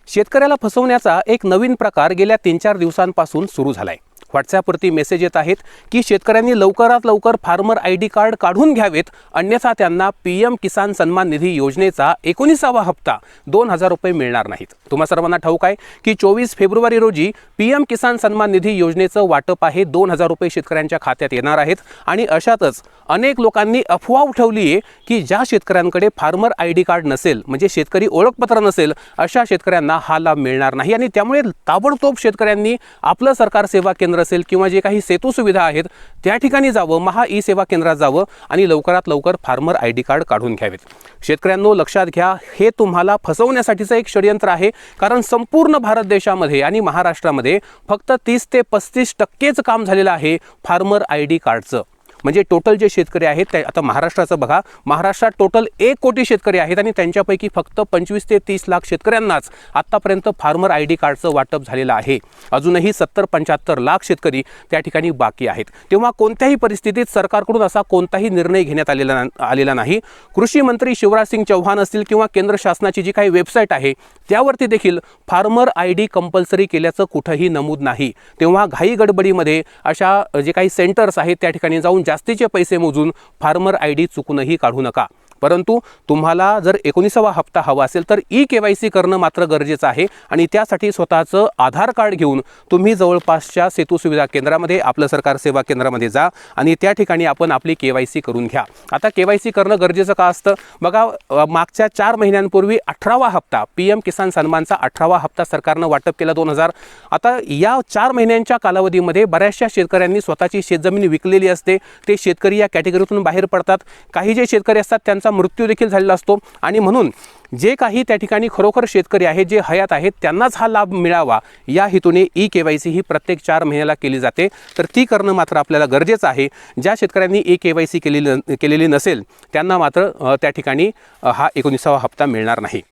शेतकऱ्याला फसवण्याचा एक नवीन प्रकार गेल्या 3-4 दिवसांपासून सुरू झालाय। व्हॉट्सॲपवरती मेसेज येत आहेत की शेतकऱ्यांनी लवकरात लवकर फार्मर आयडी कार्ड काढून घ्यावेत, अन्यथा त्यांना पीएम किसान सन्मान निधी योजनेचा 19वा हप्ता 2000 रुपये मिळणार नाहीत। तुम्हा सर्वांना ठाऊक आहे की 24 फेब्रुवारी रोजी पीएम किसान सन्मान निधी योजनेचं वाटप आहे 2000 रुपये शेतकऱ्यांच्या खात्यात येणार आहेत। आणि अशातच अनेक लोकांनी अफवा उठवली आहे की ज्या शेतकऱ्यांकडे फार्मर आयडी कार्ड नसेल, म्हणजे शेतकरी ओळखपत्र नसेल, अशा शेतकऱ्यांना हा लाभ मिळणार नाही आणि त्यामुळे ताबडतोब शेतकऱ्यांनी आपलं सरकार सेवा केंद्र असेल किंवा जे काही सेतू सुविधा आहेत त्या ठिकाणी जावं, महा ई सेवा केंद्रात जावं आणि लवकरात लवकर फार्मर आयडी कार्ड काढून घ्यावेत। शेतकऱ्यांनो लक्षात घ्या, हे तुम्हाला फसवण्यासाठीचं एक षडयंत्र आहे। कारण संपूर्ण भारत देशामध्ये आणि महाराष्ट्रामध्ये फक्त 30 ते 35% काम झालेलं आहे फार्मर आयडी कार्डचं। म्हणजे टोटल जे शेतकरी आहेत ते आता महाराष्ट्राचं बघा, महाराष्ट्रात टोटल 1 कोटी शेतकरी आहेत आणि त्यांच्यापैकी फक्त 25 ते 30 लाख शेतकऱ्यांनाच आतापर्यंत फार्मर आयडी कार्डचं वाटप झालेलं आहे। अजूनही 70-75 लाख शेतकरी त्या ठिकाणी बाकी आहेत। तेव्हा कोणत्याही परिस्थितीत सरकारकडून असा कोणताही निर्णय घेण्यात आलेला नाही। कृषी मंत्री शिवराज सिंग चौहान असतील किंवा केंद्र शासनाची जी काही वेबसाईट आहे त्यावरती देखील फार्मर आयडी कंपल्सरी केल्याचं कुठेही नमूद नाही। तेव्हा घाई गडबडीमध्ये अशा जे काही सेंटर्स आहेत त्या ठिकाणी जाऊन जास्तीचे पैसे मोजून फार्मर आयडी चुकूनही काढू नका। परंतु तुम्हाला जर 19वा हप्ता हवा असेल तर ई-केवायसी करणं मात्र गरजेचं आहे आणि त्यासाठी स्वतःचं आधार कार्ड घेऊन तुम्ही जवळपासच्या सेतू सुविधा केंद्रामध्ये, आपलं सरकार सेवा केंद्रामध्ये जा आणि त्या ठिकाणी आपण आपली केवायसी करून घ्या। आता केवायसी करणं गरजेचं का असतं बघा, मागच्या 4 महिन्यांपूर्वी 18वा हप्ता पीएम किसान सन्मानचा 18वा हप्ता सरकारनं वाटप केला 2000। आता या 4 महिन्यांच्या कालावधीमध्ये बऱ्याचशा शेतकऱ्यांनी स्वतःची शेतजमीन विकलेली असते, ते शेतकरी या कॅटेगरीतून बाहेर पडतात। काही जे शेतकरी असतात त्यांचा मृत्यू देखील झालेला असतो आणि म्हणून जे काही त्या ठिकाणी खरोखर शेतकरी आहेत जे हयात आहेत त्यांनाच हा लाभ मिळावा या हेतूने ई-केवायसी ही प्रत्येक 4 महिन्याला केली जाते। तर ती करणं मात्र आपल्याला गरजेचं आहे। ज्या शेतकऱ्यांनी ई-केवायसी केलेली नसेल त्यांना मात्र त्या ठिकाणी हा 19वा हप्ता मिळणार नाही।